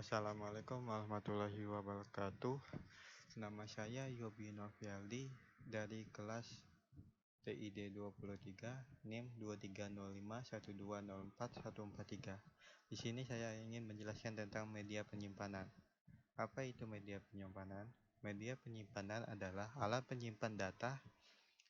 Assalamualaikum warahmatullahi wabarakatuh. Nama saya Yobi Novialdi dari kelas TID 23, NIM 230512041143. Di sini saya ingin menjelaskan tentang media penyimpanan. Apa itu media penyimpanan? Media penyimpanan adalah alat penyimpan data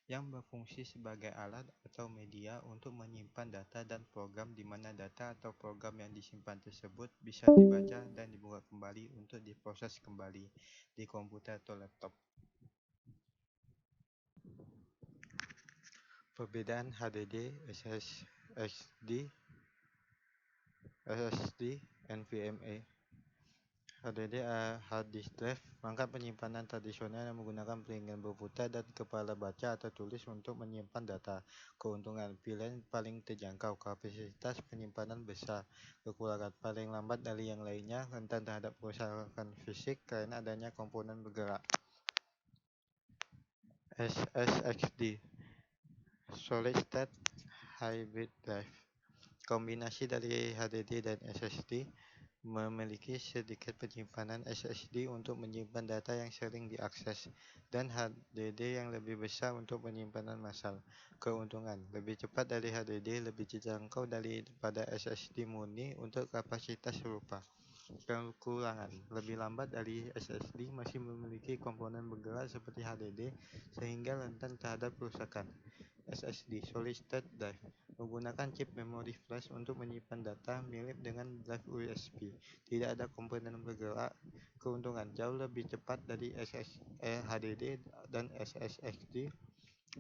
yang berfungsi sebagai alat atau media untuk menyimpan data dan program di mana data atau program yang disimpan tersebut bisa dibaca dan dibuka kembali untuk diproses kembali di komputer atau laptop. Perbedaan HDD, SSD, NVMe. HDD hard disk drive, perangkat penyimpanan tradisional yang menggunakan piringan berputar dan kepala baca atau tulis untuk menyimpan data. Keuntungan, pilihan paling terjangkau, kapasitas penyimpanan besar, kekurangan paling lambat dari yang lainnya, rentan terhadap kerusakan fisik karena adanya komponen bergerak. SSD, Solid State Hybrid Drive, kombinasi dari HDD dan SSD, memiliki sedikit penyimpanan SSD untuk menyimpan data yang sering diakses, dan HDD yang lebih besar untuk penyimpanan massal. Keuntungan, lebih cepat dari HDD, lebih terjangkau daripada SSD murni untuk kapasitas serupa. Kekurangan, lebih lambat dari SSD, masih memiliki komponen bergerak seperti HDD, sehingga rentan terhadap kerusakan. SSD, Solid State Drive, menggunakan chip memori flash untuk menyimpan data, mirip dengan drive USB. Tidak ada komponen bergerak. Keuntungan, jauh lebih cepat dari HDD dan SSD,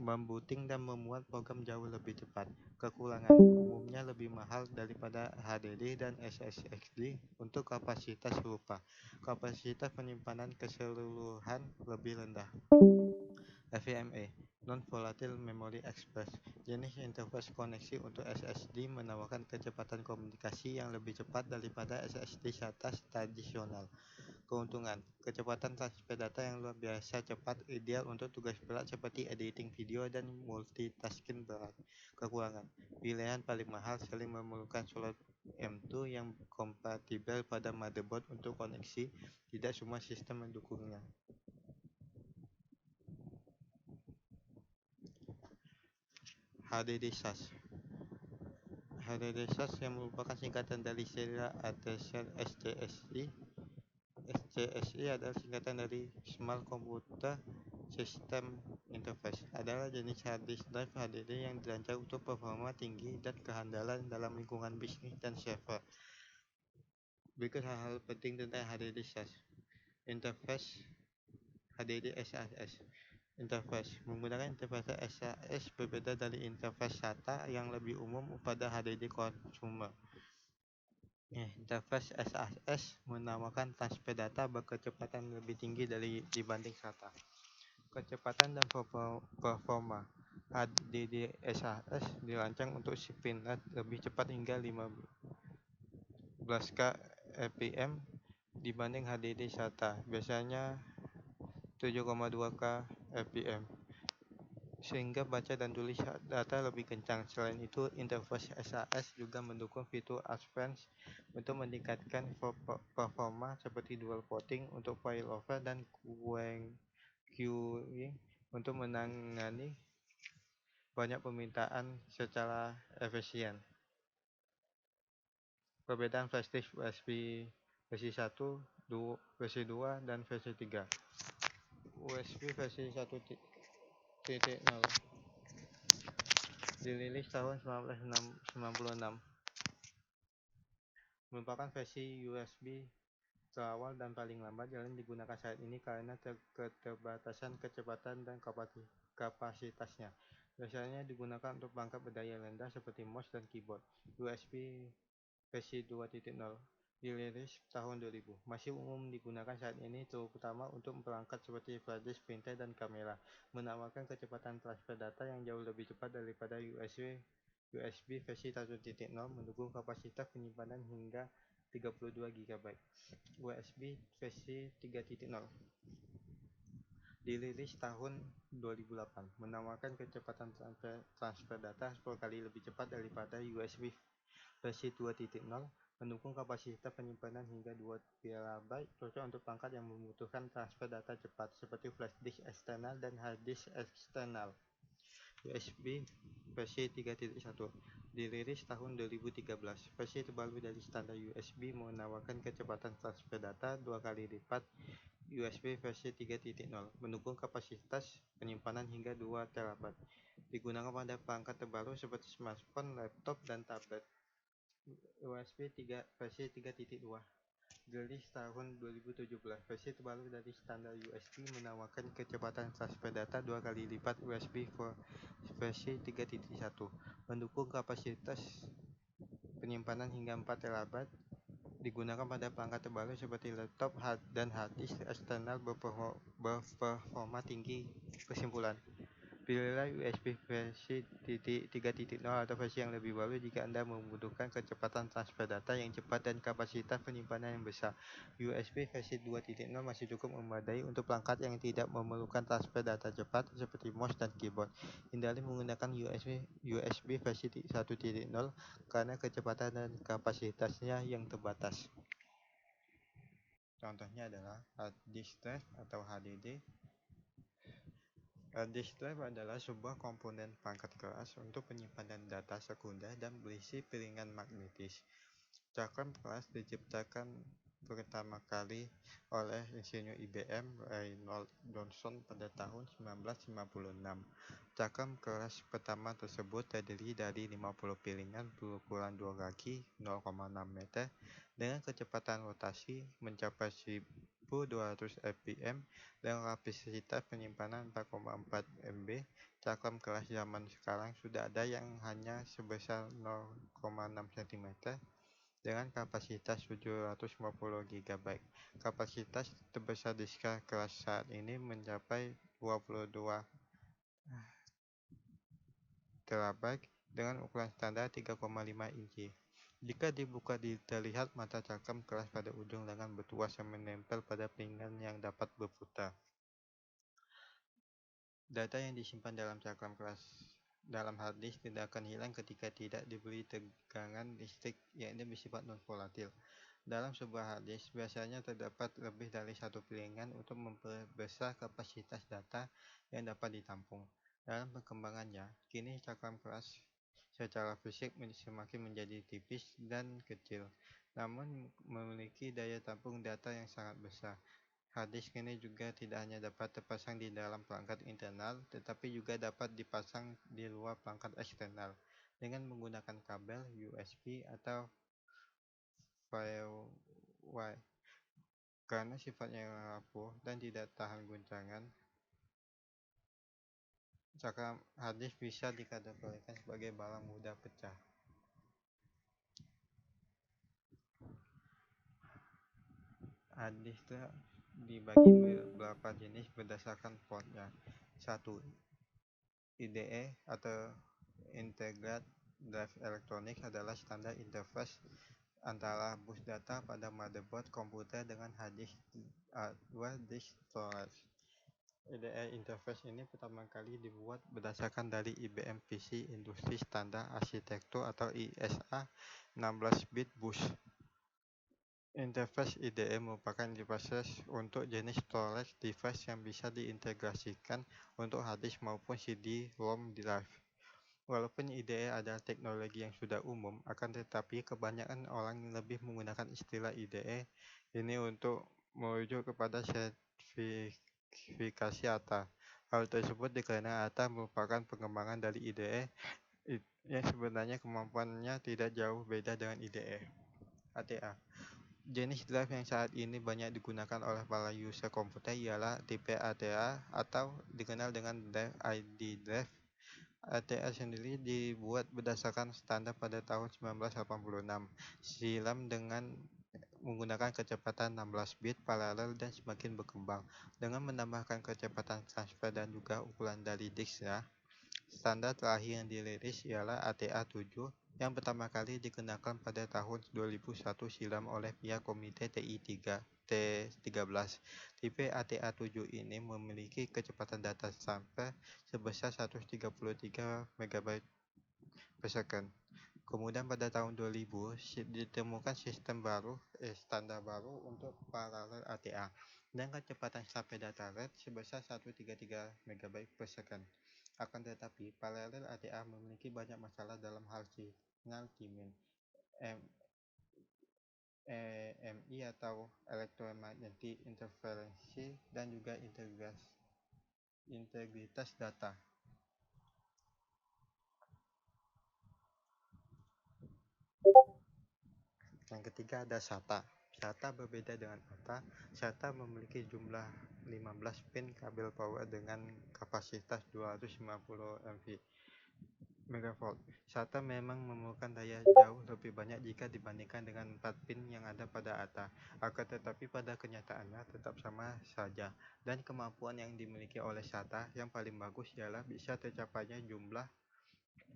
membooting dan memuat program jauh lebih cepat. Kekurangan, umumnya lebih mahal daripada HDD dan SSD untuk kapasitas serupa. Kapasitas penyimpanan keseluruhan lebih rendah. NVMe, Non-Volatile Memory Express, jenis interface koneksi untuk SSD menawarkan kecepatan komunikasi yang lebih cepat daripada SSD SATA tradisional. Keuntungan, kecepatan transfer data yang luar biasa cepat, ideal untuk tugas berat seperti editing video dan multitasking berat. Kekurangan, pilihan paling mahal sering memerlukan slot M2 yang kompatibel pada motherboard untuk koneksi. Tidak semua sistem mendukungnya. HDD SAS. HDD SAS yang merupakan singkatan dari Serial Adressor SCSI. SCSI adalah singkatan dari Small Computer System Interface. Adalah jenis hard disk drive HDD yang dirancang untuk performa tinggi dan kehandalan dalam lingkungan bisnis dan server. Berikut hal-hal penting tentang HDD SAS. Interface HDD SAS. Interface menggunakan interface SAS berbeda dari interface SATA yang lebih umum pada HDD consumer. Interface SAS menamakan transfer data berkecepatan lebih tinggi dibanding SATA. Kecepatan dan performa HDD SAS dirancang untuk spin rate lebih cepat hingga 15K fps dibanding HDD SATA, biasanya 7,2K fps, sehingga baca dan tulis data lebih kencang. Selain itu, interface SAS juga mendukung fitur advance untuk meningkatkan performa seperti dual porting untuk failover dan queuing untuk menangani banyak permintaan secara efisien. Perbedaan flash disk USB versi 1, versi 2, dan versi 3. USB versi 1.0 dirilis tahun 1996, merupakan versi USB terawal dan paling lambat yang digunakan saat ini karena keterbatasan kecepatan dan kapasitasnya. Biasanya digunakan untuk perangkat berdaya rendah seperti mouse dan keyboard. USB versi 2.0 dirilis tahun 2000, masih umum digunakan saat ini, terutama untuk perangkat seperti flash disk, printer, dan kamera. Menawarkan kecepatan transfer data yang jauh lebih cepat daripada USB versi 1.0, mendukung kapasitas penyimpanan hingga 32 GB. USB versi 3.0 dirilis tahun 2008, menawarkan kecepatan transfer data 10 kali lebih cepat daripada USB versi 2.0, mendukung kapasitas penyimpanan hingga 2 TB, cocok untuk perangkat yang membutuhkan transfer data cepat seperti flash disk eksternal dan hard disk eksternal. USB versi 3.1 dirilis tahun 2013. Versi terbaru dari standar USB menawarkan kecepatan transfer data 2 kali lipat USB versi 3.0, mendukung kapasitas penyimpanan hingga 2 TB. Digunakan pada perangkat terbaru seperti smartphone, laptop, dan tablet. USB 3 versi 3.2 dirilis tahun 2017. Versi terbaru dari standar USB menawarkan kecepatan transfer data 2 kali lipat USB versi 3.1, mendukung kapasitas penyimpanan hingga 4 TB. Digunakan pada perangkat terbaru seperti laptop dan hard disk eksternal berperforma tinggi. Kesimpulan: pilihlah USB versi 3.0 atau versi yang lebih baru jika Anda membutuhkan kecepatan transfer data yang cepat dan kapasitas penyimpanan yang besar. USB versi 2.0 masih cukup memadai untuk perangkat yang tidak memerlukan transfer data cepat seperti mouse dan keyboard. Hindari menggunakan USB versi 1.0 karena kecepatan dan kapasitasnya yang terbatas. Contohnya adalah hard disk drive atau HDD. Hard disk drive adalah sebuah komponen perangkat keras untuk penyimpanan data sekunder dan berisi piringan magnetis. Cakram keras diciptakan pertama kali oleh insinyur IBM Reynold Johnson pada tahun 1956. Cakram keras pertama tersebut terdiri dari 50 piringan berukuran 2 kaki 0,6 meter dengan kecepatan rotasi mencapai 1200 rpm dan kapasitas penyimpanan 4,4 MB. Cakram keras zaman sekarang sudah ada yang hanya sebesar 0,6 cm dengan kapasitas 750 GB. Kapasitas terbesar disk keras saat ini mencapai 22 TB dengan ukuran standar 3,5 inci. Jika dibuka terlihat mata cakram keras pada ujung lengan bertuas yang menempel pada piringan yang dapat berputar. Data yang disimpan dalam cakram keras dalam hard disk tidak akan hilang ketika tidak diberi tegangan listrik, yaitu bersifat non-volatil. Dalam sebuah hard disk biasanya terdapat lebih dari satu piringan untuk memperbesar kapasitas data yang dapat ditampung. Dalam perkembangannya, kini cakram keras secara fisik semakin menjadi tipis dan kecil, namun memiliki daya tampung data yang sangat besar. Hard disk ini juga tidak hanya dapat terpasang di dalam perangkat internal, tetapi juga dapat dipasang di luar perangkat eksternal dengan menggunakan kabel USB atau Firewire. Karena sifatnya rapuh dan tidak tahan guncangan, cakram hard disk bisa dikategorikan sebagai barang mudah pecah. Hard disk dibagi beberapa jenis berdasarkan portnya. 1. IDE atau Integrated Drive Electronics adalah standar interface antara bus data pada motherboard komputer dengan hard disk disk storage. IDE interface ini pertama kali dibuat berdasarkan dari IBM PC Industri Standar Arsitektur atau ISA 16-bit bus. Interface IDE merupakan interface untuk jenis storage device yang bisa diintegrasikan untuk hard disk maupun CD-ROM drive. Walaupun IDE adalah teknologi yang sudah umum, akan tetapi kebanyakan orang lebih menggunakan istilah IDE ini untuk merujuk kepada sertifikasi ATA. Hal tersebut dikarenakan ATA merupakan pengembangan dari IDE yang sebenarnya kemampuannya tidak jauh beda dengan IDE. ATA. Jenis drive yang saat ini banyak digunakan oleh para user komputer ialah tipe ATA atau dikenal dengan Drive ID Drive. ATA sendiri dibuat berdasarkan standar pada tahun 1986 silam dengan menggunakan kecepatan 16 bit paralel dan semakin berkembang dengan menambahkan kecepatan transfer dan juga ukuran dari disknya. Standar terakhir yang dirilis ialah ATA 7 yang pertama kali dikenakan pada tahun 2001 silam oleh pihak komite TI-13. Tipe ATA 7 ini memiliki kecepatan data sampai sebesar 133 MB per second. Kemudian pada tahun 2000 ditemukan standar baru untuk paralel ATA dan kecepatan sampai data rate sebesar 133 MB per second. Akan tetapi, paralel ATA memiliki banyak masalah dalam hal signal timing, EMI atau electromagnetic interference, dan juga integritas data. Yang ketiga ada SATA. SATA berbeda dengan ATA. SATA memiliki jumlah 15 pin kabel power dengan kapasitas 250 MV. SATA memang memerlukan daya jauh lebih banyak jika dibandingkan dengan 4 pin yang ada pada ATA. Akan tetapi pada kenyataannya tetap sama saja. Dan kemampuan yang dimiliki oleh SATA yang paling bagus ialah bisa tercapainya jumlah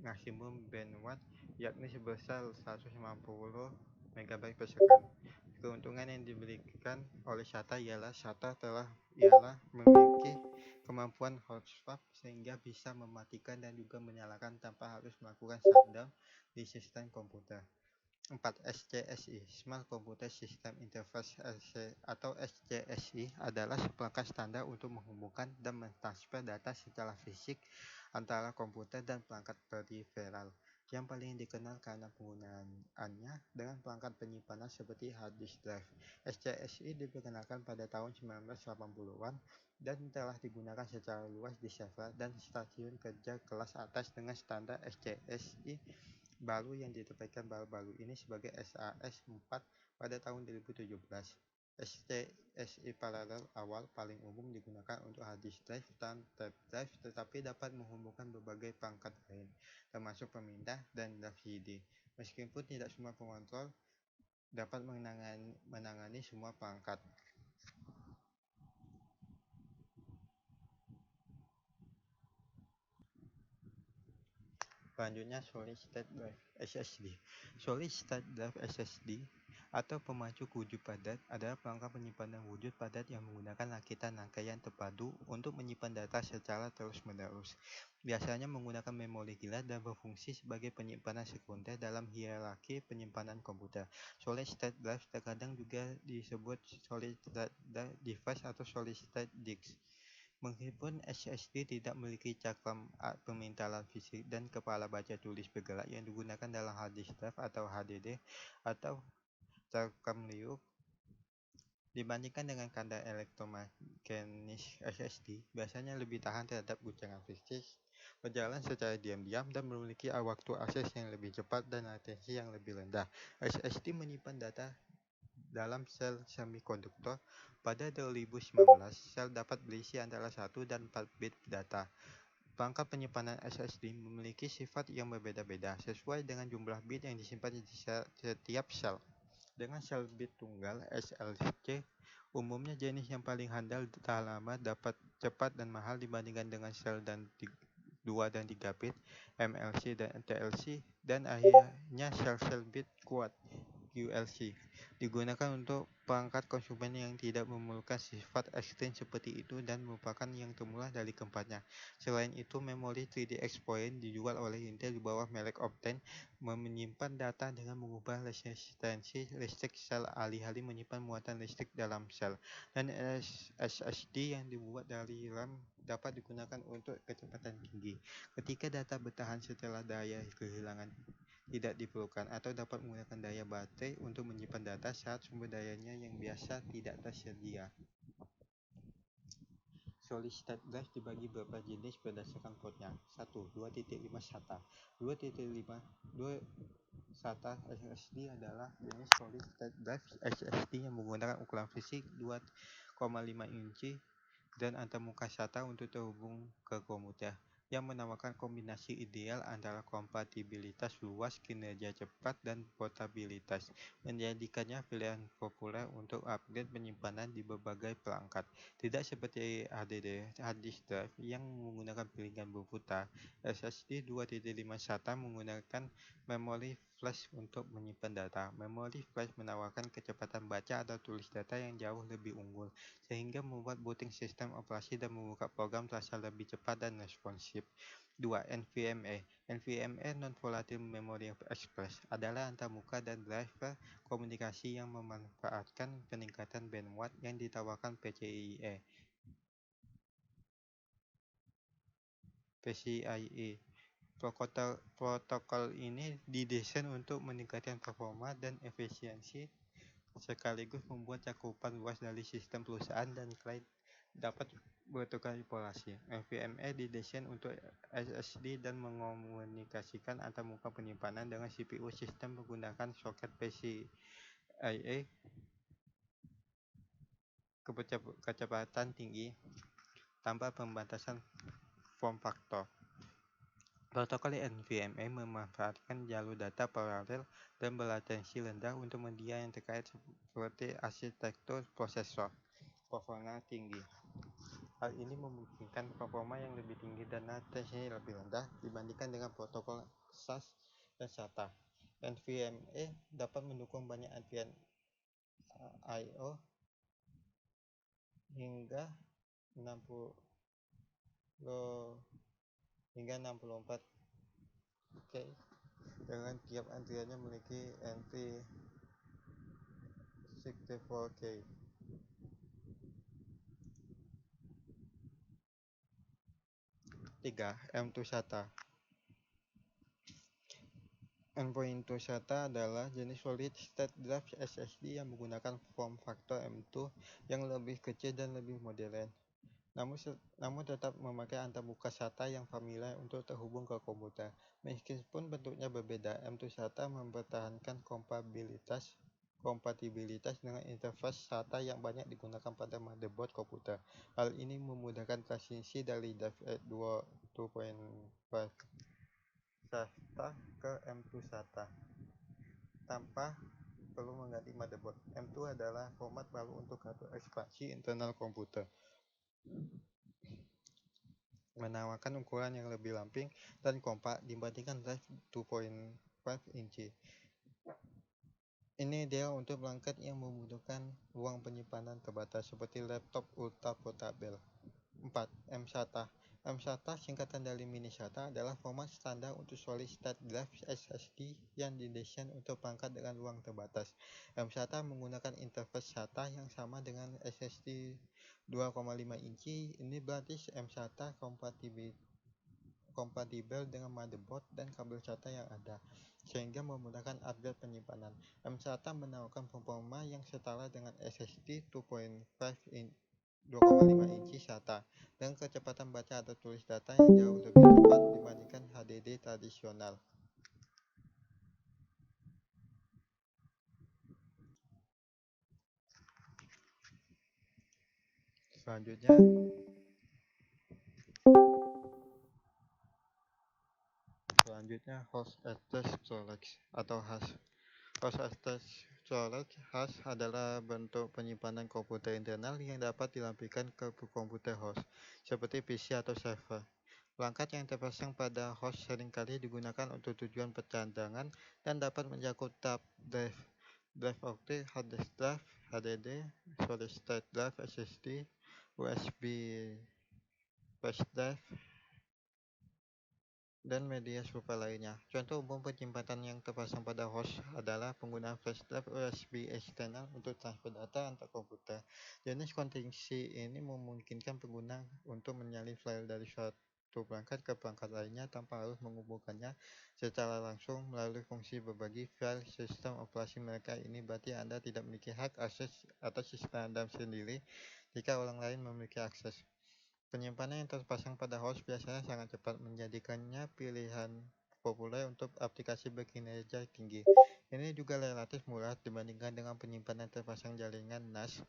maksimum bandwidth yakni sebesar 150 MB per second. Keuntungan yang diberikan oleh SATA ialah memiliki kemampuan hot swap sehingga bisa mematikan dan juga menyalakan tanpa harus melakukan shutdown di sistem komputer. 4. SCSI Smart Computer System Interface atau SCSI adalah seperangkat standar untuk menghubungkan dan mentransfer data secara fisik antara komputer dan perangkat periferal. Yang paling dikenal karena penggunaannya dengan perangkat penyimpanan seperti hard disk drive. SCSI diperkenalkan pada tahun 1980-an dan telah digunakan secara luas di server dan stasiun kerja kelas atas dengan standar SCSI baru yang diterbitkan baru-baru ini sebagai SAS-4 pada tahun 2017. SCSI paralel awal paling umum digunakan untuk hard disk drive dan tape drive, tetapi dapat menghubungkan berbagai perangkat lain, termasuk pemindah dan drive CD. Meskipun tidak semua pengontrol dapat menangani semua perangkat. Selanjutnya Solid State Drive (SSD). Solid State Drive (SSD) atau pemacu wujud padat adalah perangkat penyimpanan wujud padat yang menggunakan rakitan rangkaian terpadu untuk menyimpan data secara terus-menerus. Biasanya menggunakan memori gila dan berfungsi sebagai penyimpanan sekunder dalam hierarki penyimpanan komputer. Solid State Drive terkadang juga disebut Solid State Device atau Solid State Disk. Meskipun SSD tidak memiliki cakram pemintalan fisik dan kepala baca tulis bergerak yang digunakan dalam hard disk drive atau HDD atau cakram liuk, dibandingkan dengan kadar elektromagnetis, SSD biasanya lebih tahan terhadap guncangan fisik, berjalan secara diam-diam, dan memiliki waktu akses yang lebih cepat dan latensi yang lebih rendah. SSD menyimpan data dalam sel semikonduktor. Pada 2019, sel dapat berisi antara 1 dan 4 bit data. Perangkat penyimpanan SSD memiliki sifat yang berbeda-beda sesuai dengan jumlah bit yang disimpan di setiap sel. Dengan sel bit tunggal SLC, umumnya jenis yang paling handal tahan lama, dapat cepat dan mahal dibandingkan dengan sel 2 dan 3 bit MLC dan TLC, dan akhirnya sel-sel bit kuat QLC digunakan untuk perangkat konsumen yang tidak memerlukan sifat ekstrim seperti itu dan merupakan yang termurah dari keempatnya. Selain itu, memori 3D Exponent dijual oleh Intel di bawah merek Optane menyimpan data dengan mengubah resistensi listrik sel alih-alih menyimpan muatan listrik dalam sel. Dan SSD yang dibuat dari RAM dapat digunakan untuk kecepatan tinggi ketika data bertahan setelah daya kehilangan tidak diperlukan, atau dapat menggunakan daya baterai untuk menyimpan data saat sumber dayanya yang biasa tidak tersedia. Solid State Drive dibagi beberapa jenis berdasarkan portnya. 1. 2.5 SATA. 2.5 SATA SSD adalah jenis Solid State Drive SSD yang menggunakan ukuran fisik 2,5 inci dan antarmuka SATA untuk terhubung ke komputer, yang menawarkan kombinasi ideal antara kompatibilitas luas, kinerja cepat, dan portabilitas, menjadikannya pilihan populer untuk upgrade penyimpanan di berbagai perangkat. Tidak seperti HDD hard disk drive yang menggunakan piringan berputar, SSD 2.5 SATA menggunakan memori flash untuk menyimpan data. Memori flash menawarkan kecepatan baca atau tulis data yang jauh lebih unggul, sehingga membuat booting sistem operasi dan membuka program terasa lebih cepat dan responsif. 2. NVMe. NVMe Non-Volatile Memory Express adalah antarmuka dan driver komunikasi yang memanfaatkan peningkatan bandwidth yang ditawarkan PCIe. Protokol ini didesain untuk meningkatkan performa dan efisiensi sekaligus membuat cakupan luas dari sistem perusahaan dan klien dapat bertukar informasi. NVMe didesain untuk SSD dan mengomunikasikan antarmuka penyimpanan dengan CPU sistem menggunakan soket PCIe kecepatan tinggi tanpa pembatasan form factor. Protokol NVMe memanfaatkan jalur data paralel dan berlatensi rendah untuk media yang terkait seperti arsitektur prosesor performa tinggi. Hal ini memungkinkan performa yang lebih tinggi dan latensi lebih rendah dibandingkan dengan protokol SAS dan SATA. NVMe dapat mendukung banyak antrian I/O hingga 64 K dengan tiap antriannya memiliki NV64K. 3. M2 SATA. M.2 SATA adalah jenis solid state drive SSD yang menggunakan form factor M2 yang lebih kecil dan lebih modern, namun tetap memakai antarmuka SATA yang familiar untuk terhubung ke komputer. Meskipun bentuknya berbeda, M2 SATA mempertahankan kompatibilitas dengan interface SATA yang banyak digunakan pada motherboard komputer. Hal ini memudahkan transisi dari drive 2.5 SATA ke M2 SATA tanpa perlu mengganti motherboard. M2 adalah format baru untuk kartu ekspansi internal komputer, menawarkan ukuran yang lebih ramping dan kompak dibandingkan drive 2.5 inci. Ini ideal untuk perangkat yang membutuhkan ruang penyimpanan terbatas seperti laptop ultra portable. 4. M-SATA. M-SATA, singkatan dari mini SATA, adalah format standar untuk solid state drive SSD yang didesain untuk perangkat dengan ruang terbatas. M-SATA menggunakan interface SATA yang sama dengan SSD 2,5 inci. Ini berarti M-SATA kompatibel dengan motherboard dan kabel SATA yang ada, sehingga memudahkan upgrade penyimpanan. M-SATA menawarkan performa yang setara dengan SSD 2,5 inci SATA dengan kecepatan baca atau tulis data yang jauh lebih cepat dibandingkan HDD tradisional. Selanjutnya host attached storage atau HAS. Host attached storage HAS adalah bentuk penyimpanan komputer internal yang dapat dilampirkan ke komputer host, seperti PC atau server. Perangkat yang terpasang pada host seringkali digunakan untuk tujuan pencadangan dan dapat mencakup tab drive, drive optik, hard disk drive, HDD, solid state drive SSD, USB flash drive, dan media serupa lainnya. Contoh umum penyimpanan yang terpasang pada host adalah penggunaan flash drive USB eksternal untuk transfer data antar komputer. Jenis konfigurasi ini memungkinkan pengguna untuk menyalin file dari suatu perangkat ke perangkat lainnya tanpa harus menghubungkannya secara langsung melalui fungsi berbagi file sistem operasi mereka. Ini berarti Anda tidak memiliki hak akses atas sistem Anda sendiri jika orang lain memiliki akses. Penyimpanan yang terpasang pada host biasanya sangat cepat, menjadikannya pilihan populer untuk aplikasi berkinerja tinggi. Ini juga relatif murah dibandingkan dengan penyimpanan terpasang jaringan NAS,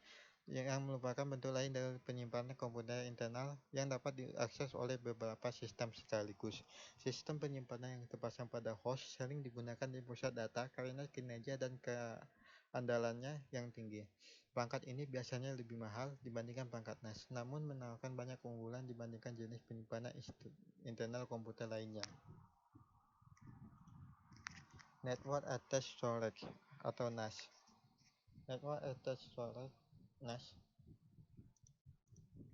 yang merupakan bentuk lain dari penyimpanan komputer internal yang dapat diakses oleh beberapa sistem sekaligus. Sistem penyimpanan yang terpasang pada host sering digunakan di pusat data karena kinerja dan keandalannya yang tinggi. Perangkat ini biasanya lebih mahal dibandingkan perangkat NAS, namun menawarkan banyak keunggulan dibandingkan jenis penyimpanan internal komputer lainnya. Network Attached Storage atau NAS. Network Attached Storage NAS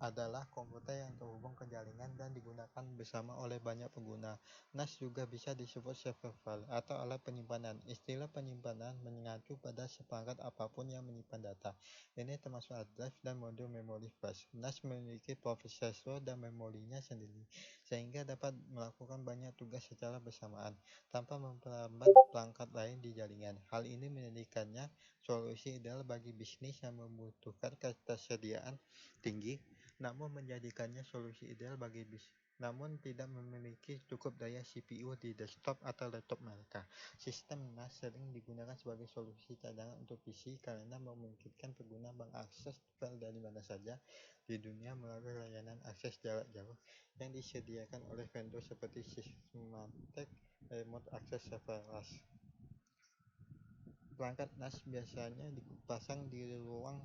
adalah komputer yang terhubung ke jaringan dan digunakan bersama oleh banyak pengguna. NAS juga bisa disebut server file atau alat penyimpanan. Istilah penyimpanan mengacu pada seperangkat apapun yang menyimpan data. Ini termasuk hard drive dan modul memori flash. NAS memiliki prosesor dan memorinya sendiri, sehingga dapat melakukan banyak tugas secara bersamaan tanpa memperlambat perangkat lain di jaringan. Hal ini menjadikannya solusi ideal bagi bisnis yang membutuhkan ketersediaan tinggi, namun tidak memiliki cukup daya CPU di desktop atau laptop mereka. Sistem NAS sering digunakan sebagai solusi cadangan untuk PC karena memungkinkan pengguna mengakses file dari mana saja di dunia melalui layanan akses jarak jauh yang disediakan oleh vendor seperti Symantec Remote Access Serverless. Perangkat NAS biasanya dipasang di ruang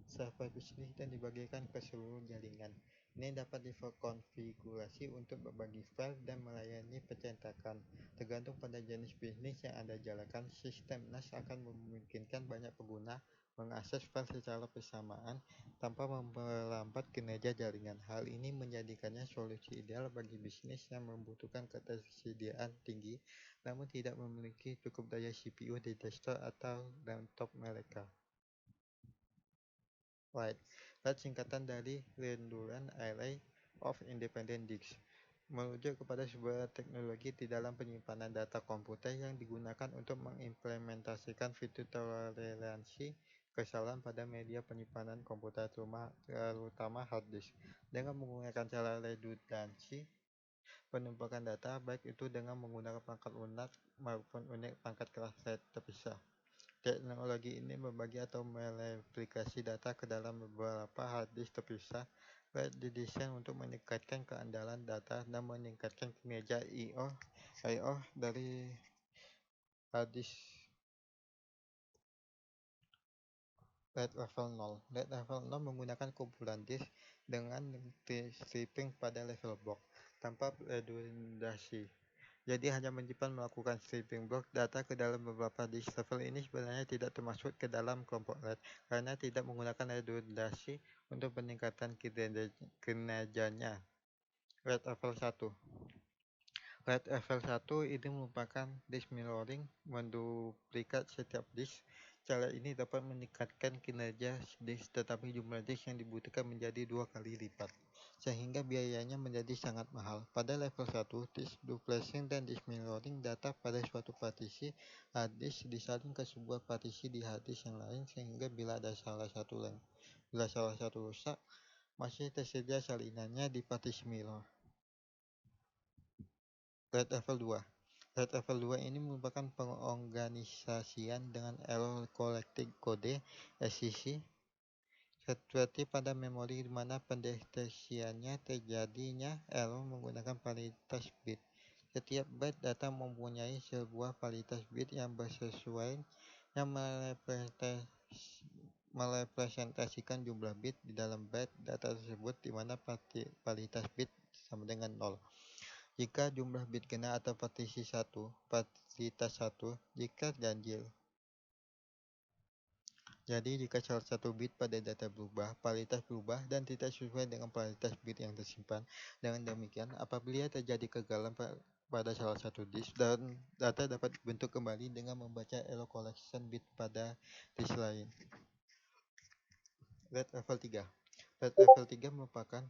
server bisnis dan dibagikan ke seluruh jaringan. Ini dapat dikonfigurasi untuk berbagi file dan melayani pencetakan. Tergantung pada jenis bisnis yang Anda jalankan, sistem NAS akan memungkinkan banyak pengguna mengakses file secara bersamaan tanpa memperlambat kinerja jaringan. Hal ini menjadikannya solusi ideal bagi bisnis yang membutuhkan ketersediaan tinggi namun tidak memiliki cukup daya CPU di desktop atau laptop mereka. RAID singkatan dari Redundant Array of Independent Disks, merujuk kepada sebuah teknologi di dalam penyimpanan data komputer yang digunakan untuk mengimplementasikan fitur toleransi kesalahan pada media penyimpanan komputer terutama hard disk. Dengan menggunakan cara redundansi penumpukan data, baik itu dengan menggunakan perangkat lunak maupun unit perangkat keras RAID terpisah. Teknologi ini membagi atau mereplikasi data ke dalam beberapa hard disk terpisah. RAID didesain untuk meningkatkan keandalan data dan meningkatkan kinerja I/O dari hard disk. RAID level 0. RAID level 0 menggunakan kumpulan disk dengan stripping pada level block tanpa redundasi. Jadi hanya menyimpan melakukan stripping blok data ke dalam beberapa disk. Level ini sebenarnya tidak termasuk ke dalam kelompok RAID karena tidak menggunakan redundasi untuk peningkatan kinerjanya. RAID level 1. RAID level 1 ini merupakan disk mirroring, menduplikat setiap disk. Cara ini dapat meningkatkan kinerja disk, tetapi jumlah disk yang dibutuhkan menjadi 2 kali lipat, sehingga biayanya menjadi sangat mahal. Pada level 1, disk duplexing dan disk mirroring data pada suatu partisi hard disk disalin ke sebuah partisi di hard disk yang lain, sehingga bila salah satu rusak, masih tersedia salinannya di partisi mirror. RAID level 2. RAID level 2 ini merupakan pengorganisasian dengan error collecting code (SCC) seperti pada memori di mana pendeteksiannya terjadinya error menggunakan varietas bit. Setiap byte data mempunyai sebuah varietas bit yang bersesuaian yang merepresentasikan jumlah bit di dalam byte data tersebut, di mana varietas bit sama dengan 0 jika jumlah bit genap atau partisi 1, varietas 1 jika ganjil. Jadi jika salah satu bit pada data berubah, varietas berubah dan tidak sesuai dengan varietas bit yang tersimpan. Dengan demikian, apabila terjadi kegagalan pada salah satu disk, dan data dapat dibentuk kembali dengan membaca error collection bit pada disk lain. RAID level 3. RAID level 3 merupakan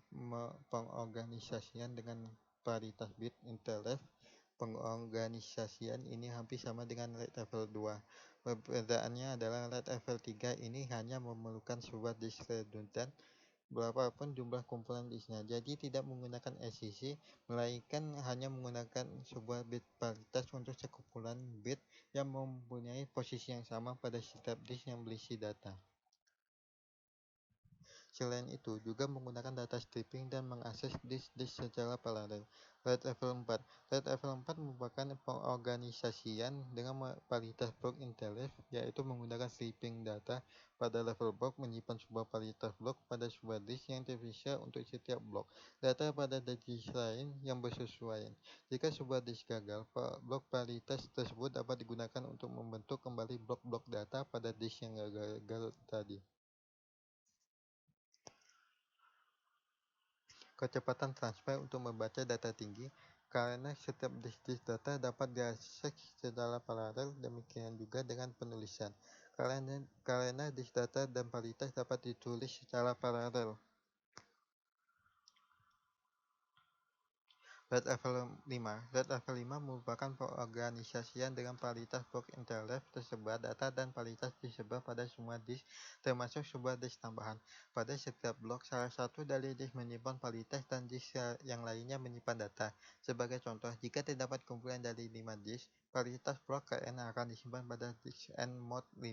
pengorganisasian dengan varietas bit interleaved. Pengorganisasian ini hampir sama dengan RAID level 2. Perbedaannya adalah RAID level 3 ini hanya memerlukan sebuah disk redundant berapapun jumlah kumpulan disknya, jadi tidak menggunakan SCC, melainkan hanya menggunakan sebuah bit varietas untuk sekumpulan bit yang mempunyai posisi yang sama pada setiap disk yang berisi data. Selain itu, juga menggunakan data stripping dan mengakses disk-disk secara paralel. RAID level 4. RAID level 4 merupakan pengorganisasian dengan varietas blok interleave, yaitu menggunakan stripping data pada level blok, menyimpan sebuah varietas blok pada sebuah disk yang terpisah untuk setiap blok data pada disk lain yang bersesuaian. Jika sebuah disk gagal, blok varietas tersebut dapat digunakan untuk membentuk kembali blok-blok data pada disk yang gagal tadi. Kecepatan transfer untuk membaca data tinggi, karena setiap disk data dapat diakses secara paralel, demikian juga dengan penulisan, karena disk data dan varietas dapat ditulis secara paralel. RAID level 5. RAID level 5 merupakan pengorganisasian dengan varietas blok interleave tersebar data dan varietas disebar pada semua disk, termasuk sebuah disk tambahan. Pada setiap blok, salah satu dari disk menyimpan varietas dan disk yang lainnya menyimpan data. Sebagai contoh, jika terdapat kumpulan dari 5 disk, varietas blok KN akan disimpan pada disk N mod 5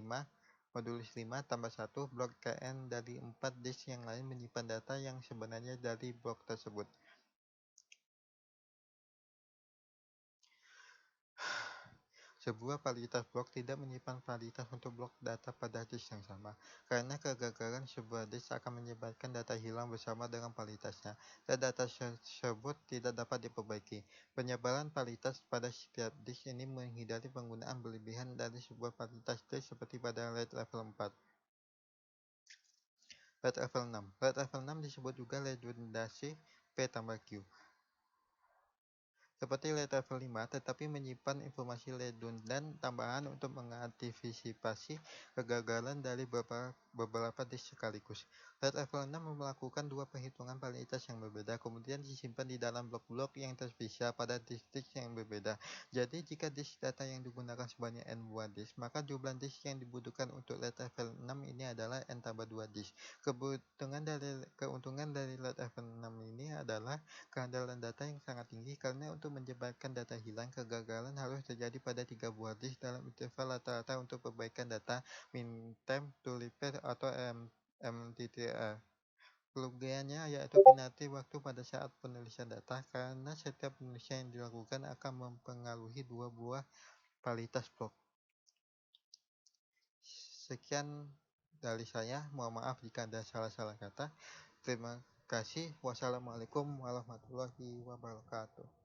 modulus 5 tambah 1 blok KN dari 4 disk yang lain menyimpan data yang sebenarnya dari blok tersebut. Sebuah varietas blok tidak menyimpan varietas untuk blok data pada disk yang sama, karena kegagalan sebuah disk akan menyebabkan data hilang bersama dengan varietasnya, dan data tersebut tidak dapat diperbaiki. Penyebaran varietas pada setiap disk ini menghindari penggunaan berlebihan dari sebuah varietas disk seperti pada RAID level 4. RAID level 6. RAID level 6 disebut juga redundasi P tambah Q. Seperti RAID level 5, tetapi menyimpan informasi redundan tambahan untuk mengantisipasi kegagalan dari beberapa disk sekaligus. RAID level 6 melakukan dua perhitungan varietas yang berbeda, kemudian disimpan di dalam blok-blok yang terpisah pada disk-disk yang berbeda. Jadi, jika disk data yang digunakan sebanyak N buah disk, maka jumlah disk yang dibutuhkan untuk RAID level 6 ini adalah N tambah 2 disk. Keuntungan dari RAID level 6 ini adalah kehandalan data yang sangat tinggi, karena untuk menyebabkan data hilang, kegagalan harus terjadi pada 3 buah disk dalam interval rata-rata untuk perbaikan data min time to repair atau MTTR. Kerugiannya yaitu penalti waktu pada saat penulisan data, karena setiap penulisan yang dilakukan akan mempengaruhi 2 buah varietas blok. Sekian dari saya, mohon maaf jika ada salah-salah kata. Terima kasih. Wassalamualaikum warahmatullahi wabarakatuh.